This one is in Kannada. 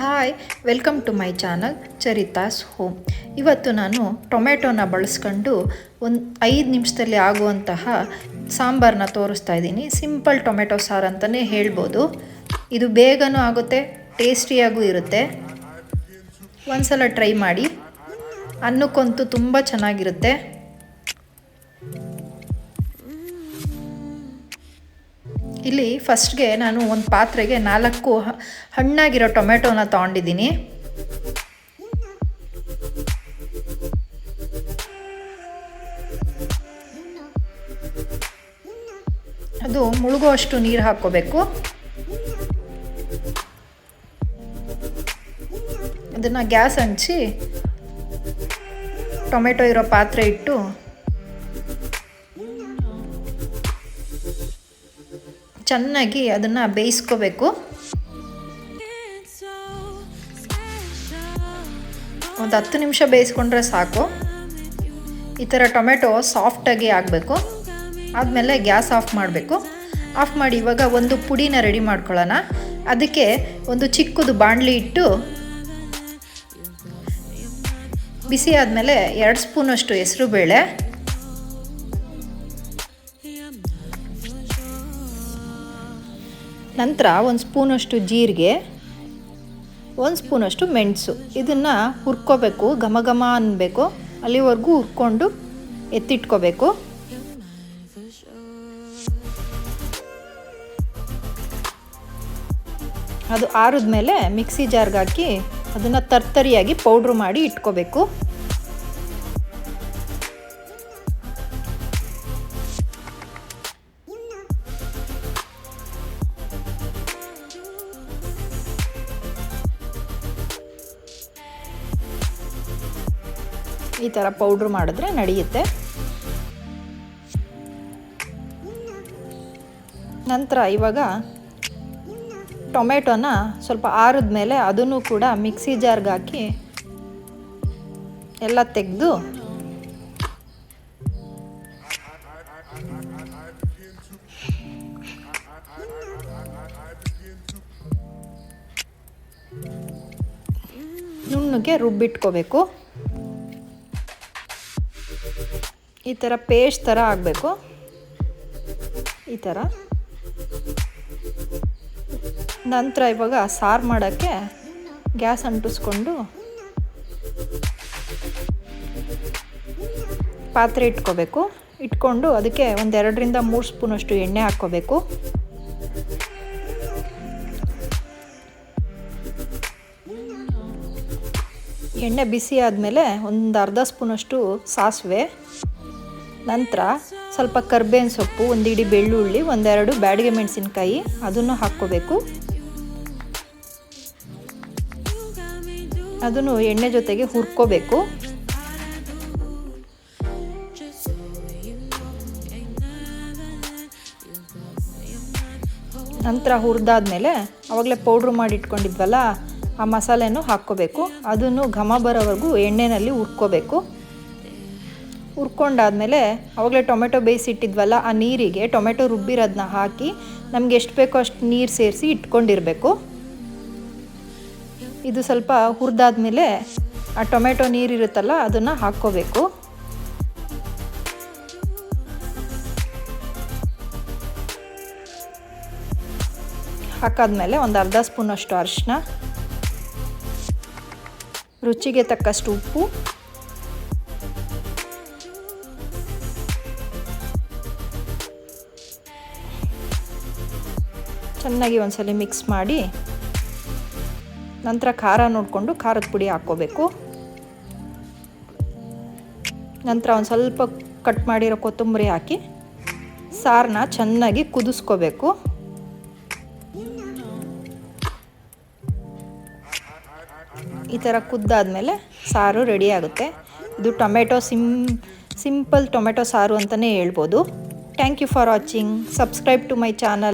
Hi, welcome to my channel Charitas home. ಇವತ್ತು ನಾನು ಟೊಮೆಟೊನ ಬಳಸ್ಕೊಂಡು ಒಂದು 5 ನಿಮಿಷದಲ್ಲಿ ಆಗುವಂತಹ ಸಾಂಬಾರನ್ನ ತೋರಿಸ್ತಾ ಇದ್ದೀನಿ. ಸಿಂಪಲ್ ಟೊಮೆಟೊ ಸಾರು ಅಂತಲೇ ಹೇಳ್ಬೋದು. ಇದು ಬೇಗನೂ ಆಗುತ್ತೆ, ಟೇಸ್ಟಿಯಾಗೂ ಇರುತ್ತೆ. ಒಂದ್ಸಲ ಟ್ರೈ ಮಾಡಿ. ಅನ್ನಕ್ಕಂತೂ ತುಂಬ ಚೆನ್ನಾಗಿರುತ್ತೆ. ಇಲ್ಲಿ ಫಸ್ಟ್ಗೆ ನಾನು ಒಂದು ಪಾತ್ರೆಗೆ 4 ಹಣ್ಣಾಗಿರೋ ಟೊಮೆಟೊನ ತೊಗೊಂಡಿದ್ದೀನಿ. ಅದು ಮುಳುಗುವಷ್ಟು ನೀರು ಹಾಕ್ಕೋಬೇಕು. ಅದನ್ನು ಗ್ಯಾಸ್ ಹಂಚಿ ಟೊಮೆಟೊ ಇರೋ ಪಾತ್ರೆ ಇಟ್ಟು ಚೆನ್ನಾಗಿ ಅದನ್ನು ಬೇಯಿಸ್ಕೋಬೇಕು. ಒಂದು 10 ನಿಮಿಷ ಬೇಯಿಸ್ಕೊಂಡ್ರೆ ಸಾಕು. ಈ ಥರ ಟೊಮೆಟೊ ಸಾಫ್ಟಾಗಿ ಆಗಬೇಕು. ಆದಮೇಲೆ ಗ್ಯಾಸ್ ಆಫ್ ಮಾಡಬೇಕು. ಆಫ್ ಮಾಡಿ ಇವಾಗ ಒಂದು ಪುಡಿನ ರೆಡಿ ಮಾಡ್ಕೊಳ್ಳೋಣ. ಅದಕ್ಕೆ ಒಂದು ಚಿಕ್ಕದು ಬಾಣಲಿ ಇಟ್ಟು ಬಿಸಿ ಆದಮೇಲೆ 2 ಸ್ಪೂನಷ್ಟು ಹೆಸರುಬೇಳೆ, ನಂತರ 1 ಸ್ಪೂನಷ್ಟು ಜೀರಿಗೆ, 1 ಸ್ಪೂನಷ್ಟು ಮೆಣಸು. ಇದನ್ನು ಹುರ್ಕೋಬೇಕು, ಘಮ ಘಮ ಅನ್ನಬೇಕು. ಅಲ್ಲಿವರೆಗೂ ಹುರ್ಕೊಂಡು ಎತ್ತಿಟ್ಕೋಬೇಕು. ಅದು ಆರಿದ ಮೇಲೆ ಮಿಕ್ಸಿ ಜಾರ್ಗೆ ಹಾಕಿ ಅದನ್ನು ತರ್ತರಿಯಾಗಿ ಪೌಡ್ರ್ ಮಾಡಿ ಇಟ್ಕೋಬೇಕು. ಈ ಥರ ಪೌಡ್ರ್ ಮಾಡಿದ್ರೆ ನಡೆಯುತ್ತೆ. ನಂತರ ಇವಾಗ ಟೊಮೆಟೊನ ಸ್ವಲ್ಪ ಆರಿದ ಮೇಲೆ ಅದನ್ನು ಕೂಡ ಮಿಕ್ಸಿ ಜಾರ್ಗೆ ಹಾಕಿ ಎಲ್ಲ ತೆಗೆದು ನುಣ್ಣಗೆ ರುಬ್ಬಿಟ್ಕೋಬೇಕು. ಈ ಥರ ಪೇಸ್ಟ್ ಥರ ಆಗಬೇಕು. ಈ ಥರ ನಂತರ ಇವಾಗ ಸಾರು ಮಾಡೋಕ್ಕೆ ಗ್ಯಾಸ್ ಅಂಟಿಸ್ಕೊಂಡು ಪಾತ್ರೆ ಇಟ್ಕೋಬೇಕು. ಇಟ್ಕೊಂಡು ಅದಕ್ಕೆ 2 ರಿಂದ 3 ಸ್ಪೂನಷ್ಟು ಎಣ್ಣೆ ಹಾಕ್ಕೋಬೇಕು. ಎಣ್ಣೆ ಬಿಸಿ ಆದಮೇಲೆ ಒಂದು ಅರ್ಧ ಸ್ಪೂನಷ್ಟು ಸಾಸಿವೆ, ನಂತರ ಸ್ವಲ್ಪ ಕರ್ಬೇವಿನ ಸೊಪ್ಪು, 1 ಇಡಿ ಬೆಳ್ಳುಳ್ಳಿ, 1-2 ಬ್ಯಾಡಗೆ ಮೆಣಸಿನ್ಕಾಯಿ ಅದನ್ನು ಹಾಕ್ಕೋಬೇಕು. ಅದನ್ನು ಎಣ್ಣೆ ಜೊತೆಗೆ ಹುರ್ಕೋಬೇಕು. ನಂತರ ಹುರಿದಾದ್ಮೇಲೆ ಆವಾಗಲೇ ಪೌಡ್ರ್ ಮಾಡಿ ಇಟ್ಕೊಂಡಿದ್ವಲ್ಲ ಆ ಮಸಾಲೆನೂ ಹಾಕ್ಕೋಬೇಕು. ಅದನ್ನು ಘಮ ಬರೋವರೆಗೂ ಎಣ್ಣೆಯಲ್ಲಿ ಹುರ್ಕೋಬೇಕು. ಹುರ್ಕೊಂಡಾದ್ಮೇಲೆ ಆವಾಗಲೇ ಟೊಮೆಟೊ ಬೇಯಿಸಿಟ್ಟಿದ್ವಲ್ಲ ಆ ನೀರಿಗೆ ಟೊಮೆಟೊ ರುಬ್ಬಿರೋದನ್ನ ಹಾಕಿ ನಮ್ಗೆ ಎಷ್ಟು ಬೇಕೋ ಅಷ್ಟು ನೀರು ಸೇರಿಸಿ ಇಟ್ಕೊಂಡಿರಬೇಕು. ಇದು ಸ್ವಲ್ಪ ಹುರಿದಾದ್ಮೇಲೆ ಆ ಟೊಮೆಟೊ ನೀರಿರುತ್ತಲ್ಲ ಅದನ್ನು ಹಾಕ್ಕೋಬೇಕು. ಹಾಕಾದ್ಮೇಲೆ ಒಂದು ಅರ್ಧ ಸ್ಪೂನಷ್ಟು ಅರಿಶಿನ, ರುಚಿಗೆ ತಕ್ಕಷ್ಟು ಉಪ್ಪು, ಚೆನ್ನಾಗಿ ಒಂದ್ಸಲ ಮಿಕ್ಸ್ ಮಾಡಿ ನಂತರ ಖಾರ ನೋಡಿಕೊಂಡು ಖಾರದ ಪುಡಿ ಹಾಕ್ಕೋಬೇಕು. ನಂತರ ಒಂದು ಸ್ವಲ್ಪ ಕಟ್ ಮಾಡಿರೋ ಕೊತ್ತಂಬರಿ ಹಾಕಿ ಸಾರನ್ನ ಚೆನ್ನಾಗಿ ಕುದಿಸ್ಕೋಬೇಕು. ಈ ಥರ ಕುದ್ದಾದ್ಮೇಲೆ ಸಾರು ರೆಡಿ ಆಗುತ್ತೆ. ಇದು ಟೊಮೆಟೊ ಸಿಂಪಲ್ ಟೊಮೆಟೊ ಸಾರು ಅಂತಲೇ ಹೇಳ್ಬೋದು. Thank you for watching. Subscribe to my channel.